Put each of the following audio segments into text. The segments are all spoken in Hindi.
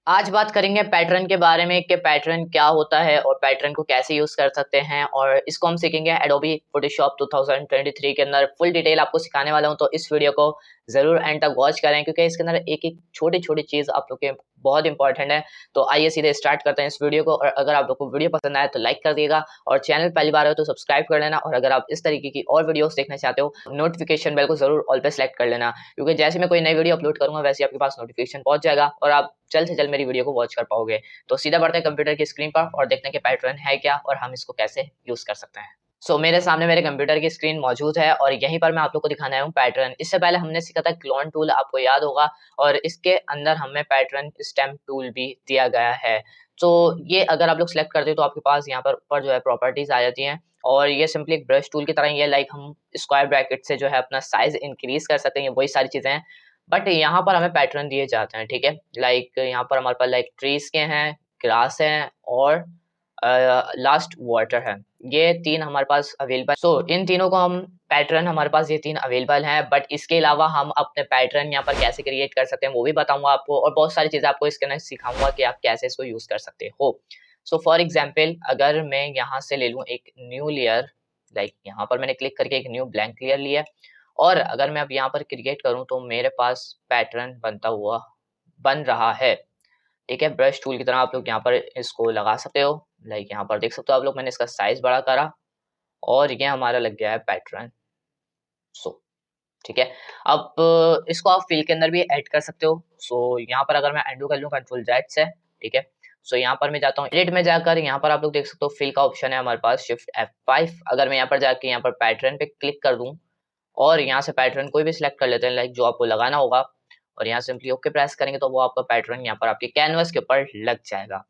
आज बात करेंगे पैटर्न के बारे में कि पैटर्न क्या होता है और पैटर्न को कैसे यूज कर सकते हैं, और इसको हम सीखेंगे एडोबी फोटोशॉप 2023 के अंदर। फुल डिटेल आपको सिखाने वाला हूं, तो इस वीडियो को जरूर एंड तक वॉच करें क्योंकि इसके अंदर एक एक छोटी छोटी चीज आप लोग के बहुत इंपॉर्टेंट है। तो आइए सीधे स्टार्ट करते हैं इस वीडियो को। और अगर आप लोग को वीडियो पसंद आए तो लाइक कर दिएगा, और चैनल पहली बार हो तो सब्सक्राइब कर लेना। और अगर आप इस तरीके की और वीडियोस देखना चाहते हो, नोटिफिकेशन बेल को जरूर ऑल पे सेलेक्ट कर लेना, क्योंकि जैसे मैं कोई नई वीडियो अपलोड करूंगा वैसे आपके पास नोटिफिकेशन पहुंच जाएगा और आप जल्द से जल्द मेरी वीडियो को वॉच कर पाओगे। तो सीधा बढ़ते हैं कंप्यूटर की स्क्रीन पर और देखते हैं कि पैटर्न है क्या और हम इसको कैसे यूज कर सकते हैं। मेरे सामने मेरे कंप्यूटर की स्क्रीन मौजूद है और यहीं पर मैं आप लोग को दिखाने आया हूँ पैटर्न। इससे पहले हमने सीखा था क्लोन टूल, आपको याद होगा, और इसके अंदर हमें पैटर्न स्टैम्प टूल भी दिया गया है। तो ये अगर आप लोग सेलेक्ट करते हो तो आपके पास यहाँ पर ऊपर जो है प्रॉपर्टीज आ जाती हैं, और ये सिंपली एक ब्रश टूल की तरह ही है। लाइक हम स्क्वायर ब्रैकेट से जो है अपना साइज इंक्रीज कर सकते हैं, वही सारी चीजें हैं। बट यहाँ पर हमें पैटर्न दिए जाते हैं, ठीक है। लाइक यहाँ पर हमारे पास लाइक ट्रीज के हैं, ग्रास हैं, और लास्ट वाटर है। ये तीन हमारे पास अवेलेबल। इन तीनों को हम पैटर्न, हमारे पास ये तीन अवेलेबल हैं। बट इसके अलावा हम अपने पैटर्न यहाँ पर कैसे क्रिएट कर सकते हैं वो भी बताऊंगा आपको, और बहुत सारी चीजें आपको इसके अंदर सिखाऊंगा कि आप कैसे इसको यूज कर सकते हो। फॉर एग्जाम्पल अगर मैं यहाँ से ले लूँ एक न्यू लेयर, लाइक यहाँ पर मैंने क्लिक करके एक न्यू ब्लैंक लेयर लिया, और अगर मैं अब यहाँ पर क्रिएट करूँ तो मेरे पास पैटर्न बनता हुआ बन रहा है, ठीक है। ब्रश टूल की तरह आप लोग यहाँ पर इसको लगा सकते हो। लाइक यहाँ पर देख सकते हो आप लोग, मैंने इसका साइज बड़ा करा और ये हमारा लग गया है पैटर्न। ठीक है। अब इसको आप फिल के अंदर भी ऐड कर सकते हो। यहाँ पर अगर मैं अनडू कर लूँ कंट्रोल जेड से, ठीक है। यहाँ पर मैं जाता हूँ एडिट में जाकर, यहाँ पर आप लोग देख सकते हो फिल का ऑप्शन है हमारे पास, शिफ्ट F5। अगर मैं यहाँ पर जाके यहाँ पर पैटर्न पे क्लिक कर दूँ और यहाँ से पैटर्न कोई भी सिलेक्ट कर लेते हैं, लाइक जो आपको लगाना होगा, और यहाँ सिंपली ओके प्रेस करेंगे तो वो आपका पैटर्न यहाँ पर आपके कैनवस के ऊपर लग जाएगा।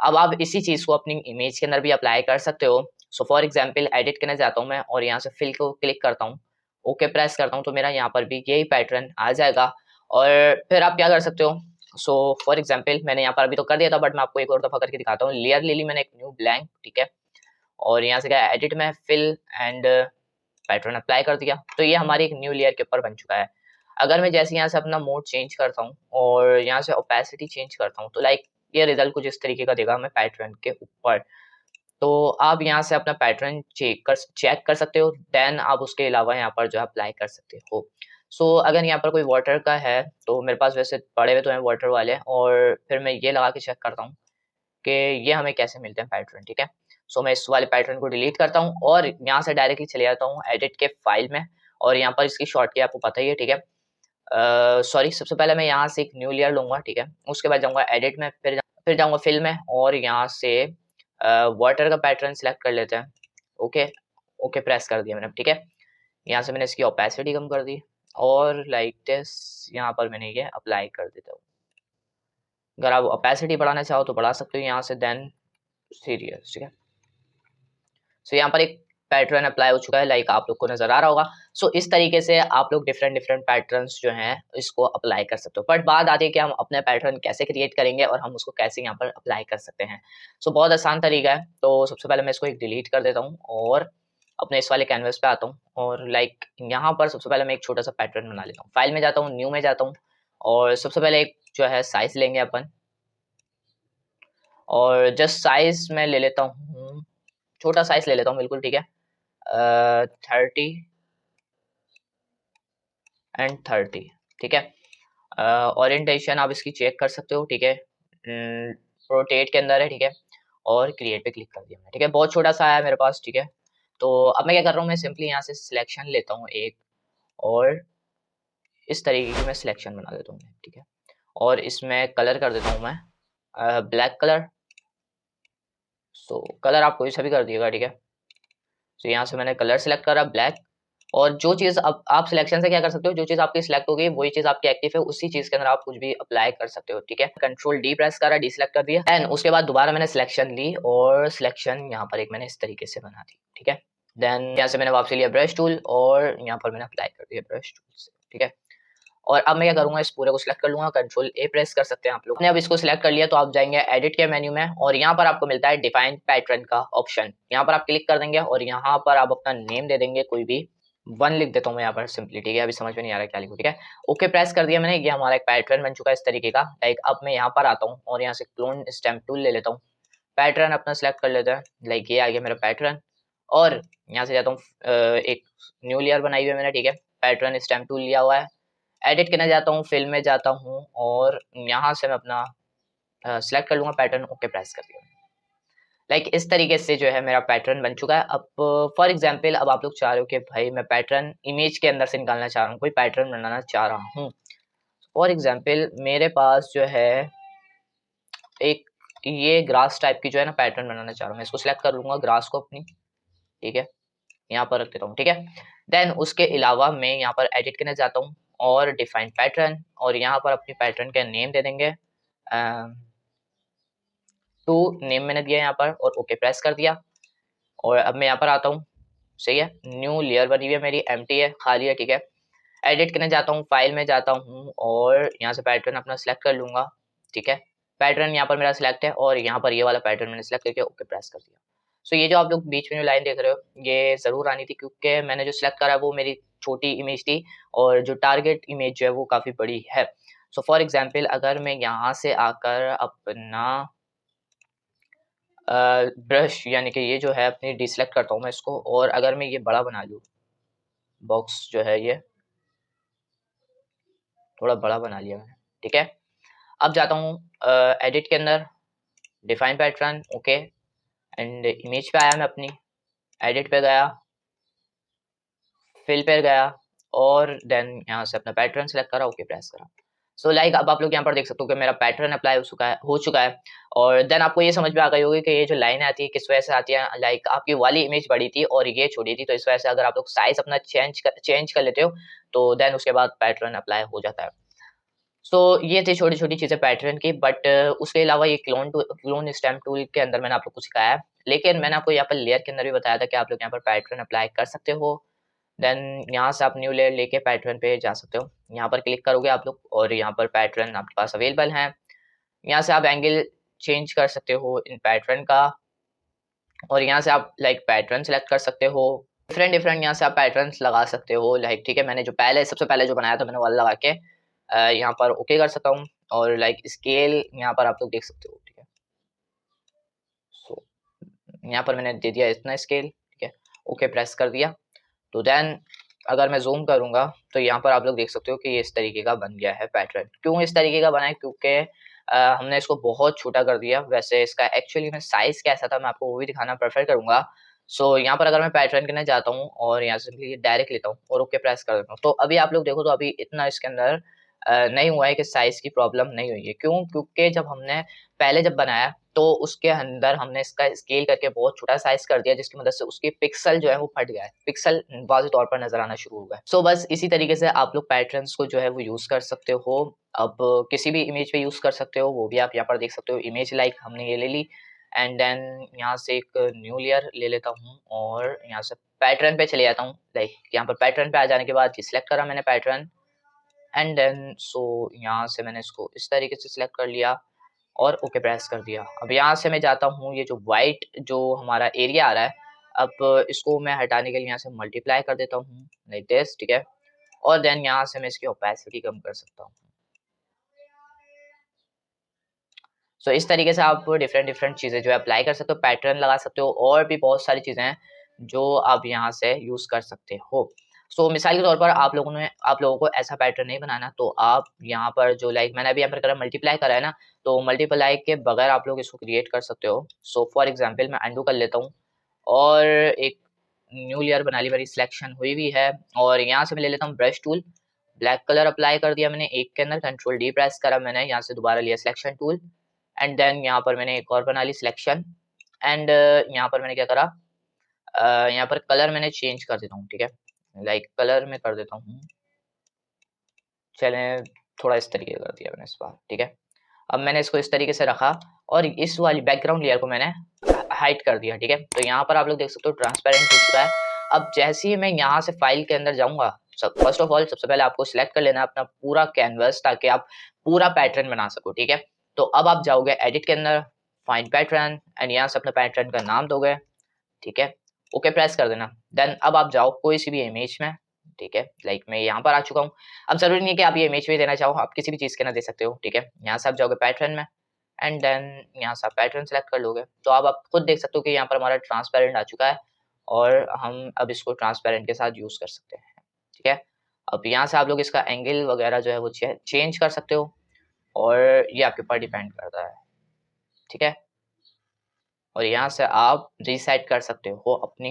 अब आप इसी चीज को अपनी इमेज के अंदर भी अप्लाई कर सकते हो। फॉर एग्जाम्पल एडिट करने जाता हूँ मैं और यहाँ से फिल को क्लिक करता हूँ, ओके प्रेस करता हूँ, तो मेरा यहाँ पर भी यही पैटर्न आ जाएगा। और फिर आप क्या कर सकते हो, फॉर एग्जाम्पल मैंने यहाँ पर अभी तो कर दिया था, बट मैं आपको एक और दफा करके दिखाता हूँ। लेयर ले ली मैंने एक न्यू ब्लैंक, ठीक है, और यहाँ से गया एडिट में, फिल एंड पैटर्न अप्लाई कर दिया, तो ये हमारी एक न्यू लेयर के ऊपर बन चुका है। अगर मैं जैसे यहाँ से अपना मोड चेंज करता हूँ और यहाँ से ओपेसिटी चेंज करता हूँ, तो लाइक ये रिजल्ट कुछ इस तरीके का देगा हमें पैटर्न के ऊपर। तो आप यहाँ से अपना पैटर्न चेक कर सकते हो, देन आप उसके अलावा यहाँ पर जो है अप्लाई कर सकते हो। अगर यहाँ पर कोई वाटर का है तो मेरे पास वैसे पड़े हुए तो हैं वाटर वाले, और फिर मैं ये लगा के चेक करता हूँ कि ये हमें कैसे मिलते हैं पैटर्न, ठीक है। मैं इस वाले पैटर्न को डिलीट करता हूँ और यहाँ से डायरेक्टली चले जाता हूँ एडिट के फाइल में, और यहाँ पर इसकी शॉर्टकट आपको पता ही है, ठीक है। सॉरी, सबसे पहले मैं यहाँ से एक न्यू लेयर लूंगा, ठीक है। उसके बाद जाऊंगा एडिट में, फिर जाऊंगा फिल में, और यहाँ से वाटर का पैटर्न सिलेक्ट कर लेते हैं। ओके, ओके प्रेस कर दिया मैंने, ठीक है। यहाँ से मैंने इसकी ओपेसिटी कम कर दी, और लाइक दिस यहाँ पर मैंने ये अप्लाई कर देता हूँ। अगर आप ओपेसिटी बढ़ाना चाहो तो बढ़ा सकते हो यहाँ से, देन सीरियस, ठीक है। यहाँ पर एक पैटर्न अप्लाई हो चुका है, लाइक आप लोग को नजर आ रहा होगा। इस तरीके से आप लोग डिफरेंट डिफरेंट पैटर्न्स जो हैं इसको अप्लाई कर सकते हो। बट बात आती है कि हम अपने पैटर्न कैसे क्रिएट करेंगे और हम उसको कैसे यहाँ पर अप्लाई कर सकते हैं। बहुत आसान तरीका है। तो सबसे पहले मैं इसको एक डिलीट कर देता हूँ और अपने इस वाले कैनवस पे आता हूँ, और लाइक यहाँ पर सबसे पहले मैं एक छोटा सा पैटर्न बना लेता हूँ। फाइल में जाता हूँ, न्यू में जाता हूँ, और सबसे पहले एक जो है साइज लेंगे अपन, और जस्ट साइज में ले लेता हूँ, छोटा साइज ले लेता हूँ बिल्कुल, ठीक है। 30 एंड 30, ठीक है। ओरिएंटेशन आप इसकी चेक कर सकते हो, ठीक है। रोटेट के अंदर है, ठीक है, और क्रिएट पे क्लिक कर दिया मैंने, ठीक है। बहुत छोटा सा आया मेरे पास, ठीक है। तो अब मैं क्या कर रहा हूँ, मैं सिंपली यहाँ से सिलेक्शन लेता हूँ एक, और इस तरीके की मैं सिलेक्शन बना देता हूँ, ठीक है। और इसमें कलर कर देता हूँ मैं ब्लैक कलर। कलर आप कोई सा भी कर दिएगा, ठीक है। यहाँ से मैंने कलर सेलेक्ट करा ब्लैक, और जो चीज अब आप सिलेक्शन से क्या कर सकते हो, जो चीज आपकी सिलेक्ट हो गई वही चीज आपकी एक्टिव है, उसी चीज के अंदर आप कुछ भी अप्लाई कर सकते हो, ठीक है। कंट्रोल डी प्रेस करा, डी सिलेक्ट कर दिया, एंड उसके बाद दोबारा मैंने सिलेक्शन ली, और सिलेक्शन यहाँ पर एक मैंने इस तरीके से बना दी, ठीक है। देन यहाँ से मैंने वापसी लिया ब्रश टूल, और यहाँ पर मैंने अप्लाई कर दिया ब्रश टूल से, ठीक है। और अब मैं क्या करूंगा, इस पूरे को सिलेक्ट कर लूंगा, कंट्रोल ए प्रेस कर सकते हैं आप लोग। अब इसको सिलेक्ट कर लिया तो आप जाएंगे एडिट के मेन्यू में, और यहाँ पर आपको मिलता है डिफाइन पैटर्न का ऑप्शन। यहाँ पर आप क्लिक कर देंगे और यहाँ पर आप अपना नेम दे देंगे कोई भी, 1 लिख देता हूँ मैं यहाँ पर सिंपली, ठीक है, अभी समझ में नहीं आ रहा क्या लिखूँ, ठीक है। ओके प्रेस कर दिया मैंने, ये हमारा एक पैटर्न बन चुका है इस तरीके का। लाइक अब मैं यहाँ पर आता हूँ और यहाँ से क्लोन स्टैम्प टूल ले लेता हूँ, पैटर्न अपना सेलेक्ट कर लेते हैं। लाइक ये आ गया मेरा पैटर्न, और यहाँ से जाता हूँ एक न्यू लेयर बनाई हुई है मैंने, ठीक है, पैटर्न स्टैम्प टूल लिया हुआ है। एडिट करने जाता हूँ, फिल में जाता हूँ और यहाँ से मैं अपना सेलेक्ट कर लूँगा पैटर्न, ओके प्रेस कर दिया। लाइक इस तरीके से जो है मेरा पैटर्न बन चुका है। अब फॉर एग्जांपल अब आप लोग चाह रहे हो कि भाई मैं पैटर्न इमेज के अंदर से निकालना चाह रहा हूँ, कोई पैटर्न बनाना चाह रहा हूँ। फॉर एग्जांपल मेरे पास जो है एक ये ग्रास टाइप की जो है ना पैटर्न बनाना चाह रहा हूँ, मैं इसको सिलेक्ट कर लूंगा ग्रास को अपनी, ठीक है, यहाँ पर रख देता हूँ, ठीक है। देन उसके अलावा मैं यहाँ पर एडिट करने जाता हूँ और डिफाइन पैटर्न, और यहाँ पर अपनी पैटर्न का नेम दे देंगे, टू नेम मैंने दिया यहाँ पर और ओके प्रेस कर दिया। और अब मैं यहाँ पर आता हूँ, सही है, न्यू लेयर बनी हुई है मेरी, एम्प्टी है, खाली है, ठीक है। एडिट करने जाता हूँ, फाइल में जाता हूँ और यहाँ से पैटर्न अपना सिलेक्ट कर लूंगा, ठीक है। पैटर्न यहाँ पर मेरा सिलेक्ट है और यहाँ पर ये वाला पैटर्न मैंने सिलेक्ट करके ओके प्रेस कर दिया। सो ये जो आप लोग बीच में जो लाइन देख रहे हो ये जरूर आनी थी, क्योंकि मैंने जो सिलेक्ट करा वो मेरी छोटी इमेज थी और जो टारगेट इमेज जो है वो काफी बड़ी है। सो फॉर एग्जाम्पल अगर मैं यहाँ से आकर अपना ब्रश यानी कि ये जो है अपनी डिसेलेक्ट करता हूँ मैं इसको, और अगर मैं ये बड़ा बना लूँ, बॉक्स जो है ये थोड़ा बड़ा बना लिया मैंने, ठीक है। अब जाता हूँ एडिट के अंदर, define pattern, okay, and image पे आया मैं अपनी, एडिट पे गया, फिल पे गया और देन यहाँ से अपना पैटर्न सेलेक्ट करा, ओके प्रेस करा। सो लाइक अब आप लोग यहाँ पर देख सकते हो कि मेरा पैटर्न अप्लाई हो चुका है और देन आपको ये समझ में आ गई होगी कि ये जो लाइन आती है किस वजह से आती है। लाइक आपकी वाली इमेज बड़ी थी और ये छोटी थी, तो इस वजह से अगर आप लोग साइज अपना चेंज कर लेते हो तो देन उसके बाद पैटर्न अप्लाई हो जाता है। सो ये थी छोटी छोटी चीजें पैटर्न की, बट उसके अलावा ये क्लोन स्टैम्प टूल के अंदर मैंने आप लोग को सिखाया है, लेकिन मैंने आपको यहाँ पर लेयर के अंदर भी बताया था कि आप लोग यहाँ पर पैटर्न अप्लाई कर सकते हो। देन यहाँ से आप न्यू लेयर लेके पैटर्न पे जा सकते हो, यहाँ पर क्लिक करोगे आप लोग और यहाँ पर पैटर्न आपके पास अवेलेबल है। यहाँ से आप एंगल चेंज कर सकते हो इन पैटर्न का, और यहाँ से आप लाइक पैटर्न सेलेक्ट कर सकते हो, डिफरेंट डिफरेंट यहाँ से आप पैटर्न्स लगा सकते हो। लाइक ठीक है, मैंने जो सबसे पहले जो बनाया था मैंने वाला लगा के यहाँ पर ओके कर सकता हूँ, और लाइक स्केल यहाँ पर आप लोग देख सकते हो, ठीक है। सो यहाँ पर मैंने दे दिया इतना स्केल, ठीक है, ओके प्रेस कर दिया। तो देन अगर मैं जूम करूंगा तो यहाँ पर आप लोग देख सकते हो कि ये इस तरीके का बन गया है पैटर्न। क्यों इस तरीके का बना है? क्योंकि हमने इसको बहुत छोटा कर दिया। वैसे इसका एक्चुअली में साइज कैसा था मैं आपको वो भी दिखाना प्रेफर करूंगा। सो यहाँ पर अगर मैं पैटर्न करने जाता हूँ और यहाँ से डायरेक्ट लेता हूँ और ओके प्रेस कर देता हूँ, तो अभी आप लोग देखो तो अभी इतना इसके अंदर नहीं हुआ है कि साइज की प्रॉब्लम नहीं हुई है। क्यों? क्योंकि जब हमने पहले जब बनाया तो उसके अंदर हमने इसका स्केल करके बहुत छोटा साइज कर दिया, जिसकी मदद से उसके पिक्सल जो है वो फट गया है, पिक्सल वाज़ेह तौर पर नजर आना शुरू हो गया। सो बस इसी तरीके से आप लोग पैटर्न्स को जो है वो यूज कर सकते हो। अब किसी भी इमेज पे यूज कर सकते हो, वो भी आप यहाँ पर देख सकते हो। इमेज लाइक हमने ये ले ली एंड देन यहाँ से एक न्यू लेयर ले लेता हूँ और यहाँ से पैटर्न पे चले जाता हूँ। लाइक यहाँ पर पैटर्न पे आ जाने के बाद सिलेक्ट करा मैंने पैटर्न एंड देन यहाँ से मैंने इसको इस तरीके से सिलेक्ट कर लिया और ओके प्रेस कर दिया। अब यहाँ से मैं जाता हूँ, ये जो व्हाइट जो हमारा एरिया आ रहा है, अब इसको मैं हटाने के लिए यहाँ से मल्टीप्लाई कर देता हूँ लाइक दिस, ठीक है। और देन यहाँ से मैं इसकी ओपेसिटी कम कर सकता हूँ। सो इस तरीके से आप डिफरेंट डिफरेंट चीज़ें जो है अप्लाई कर सकते हो, पैटर्न लगा सकते हो, और भी बहुत सारी चीज़ें हैं जो आप यहाँ से यूज़ कर सकते हो। सो मिसाल के तौर पर आप लोगों को ऐसा पैटर्न नहीं बनाना, तो आप यहाँ पर जो लाइक मैंने अभी यहाँ पर करा मल्टीप्लाई करा है ना, तो मल्टीप्लाई के बगैर आप लोग इसको क्रिएट कर सकते हो। सो फॉर एग्जाम्पल मैं अंडू कर लेता हूँ और एक न्यू लेयर बना ली, मेरी सिलेक्शन हुई हुई है, और यहाँ से मैं ले लेता हूँ brush tool, black colour apply कर दिया मैंने एक के अंदर, कंट्रोल डी प्रेस करा मैंने, यहाँ से दोबारा लिया सिलेक्शन टूल एंड देन यहाँ पर मैंने एक और बना ली सिलेक्शन एंड यहाँ पर मैंने क्या करा, यहाँ पर कलर मैंने चेंज कर देता हूँ, ठीक है। लाइक कलर में कर देता हूँ, चलें थोड़ा इस तरीके कर दिया मैंने इस बार, ठीक है। अब मैंने इसको इस तरीके से रखा और इस वाली बैकग्राउंड लेयर को मैंने हाइड कर दिया, ठीक है। तो यहाँ पर आप लोग देख सकते हो ट्रांसपेरेंट हो चुका है। अब जैसे ही मैं यहाँ से फाइल के अंदर जाऊंगा, फर्स्ट ऑफ ऑल सबसे पहले आपको सिलेक्ट कर लेना है अपना पूरा कैनवस, ताकि आप पूरा पैटर्न बना सको, ठीक है। तो अब आप जाओगे एडिट के अंदर, फाइंड पैटर्न एंड यहाँ से अपने पैटर्न का नाम दोगे, ठीक है, ओके प्रेस कर देना। देन अब आप जाओ कोई सी भी इमेज में, ठीक है, लाइक मैं यहाँ पर आ चुका हूँ। अब जरूरी नहीं है कि आप ये इमेज भी देना चाहो, आप किसी भी चीज़ के ना दे सकते हो, ठीक है। यहाँ से आप जाओगे पैटर्न में एंड देन यहाँ से आप पैटर्न सेलेक्ट कर लोगे, तो अब आप खुद देख सकते हो कि यहाँ पर हमारा ट्रांसपेरेंट आ चुका है और हम अब इसको ट्रांसपेरेंट के साथ यूज़ कर सकते हैं, ठीक है। अब यहाँ से आप लोग इसका एंगल वगैरह जो है वो चेंज कर सकते हो और ये आपके ऊपर डिपेंड करता है, ठीक है। और यहाँ से आप रीसेट कर सकते हो अपनी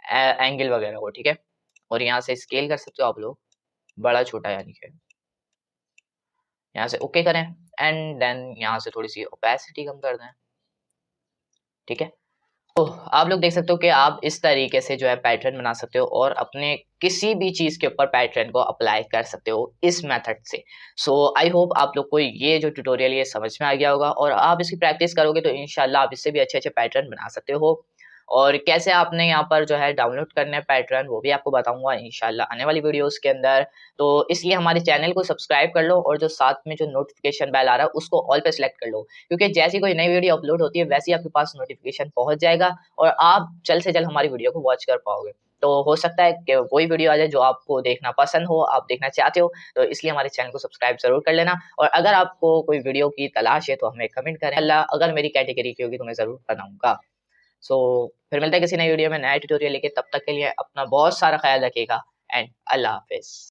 एंगल वगैरह को, ठीक है। और यहाँ से स्केल कर सकते हो आप लोग, बड़ा छोटा यानी कि यहाँ से ओके करें एंड देन यहाँ से थोड़ी सी ओपेसिटी कम कर दें, ठीक है। तो आप लोग देख सकते हो कि आप इस तरीके से जो है पैटर्न बना सकते हो और अपने किसी भी चीज़ के ऊपर पैटर्न को अप्लाई कर सकते हो इस मेथड से। सो आई होप आप लोग को ये जो ट्यूटोरियल ये समझ में आ गया होगा और आप इसकी प्रैक्टिस करोगे तो इंशाल्लाह आप इससे भी अच्छे-अच्छे पैटर्न बना सकते हो। और कैसे आपने यहाँ पर जो है डाउनलोड करने हैं पैटर्न वो भी आपको बताऊँगा इंशाल्लाह आने वाली वीडियोज़ के अंदर। तो इसलिए हमारे चैनल को सब्सक्राइब कर लो और जो साथ में जो नोटिफ़िकेशन बेल आ रहा है उसको ऑल पे सिलेक्ट कर लो। क्योंकि जैसे ही कोई नई वीडियो अपलोड होती है वैसे ही आपके पास नोटिफ़िकेशन पहुँच जाएगा और आप जल्द से जल्द हमारी वीडियो को वॉच कर पाओगे। तो हो सकता है कि कोई वीडियो आ जाए जो आपको देखना पसंद हो, आप देखना चाहते हो, तो इसलिए हमारे चैनल को सब्सक्राइब ज़रूर कर लेना और अगर आपको कोई वीडियो की तलाश है तो हमें कमेंट करें। अल्लाह अगर मेरी कैटेगरी की होगी तो मैं ज़रूर बनाऊँगा। सो फिर मिलते हैं किसी नई वीडियो में नया ट्यूटोरियल लेके, तब तक के लिए अपना बहुत सारा ख्याल रखिएगा एंड अल्लाह हाफ़िज़।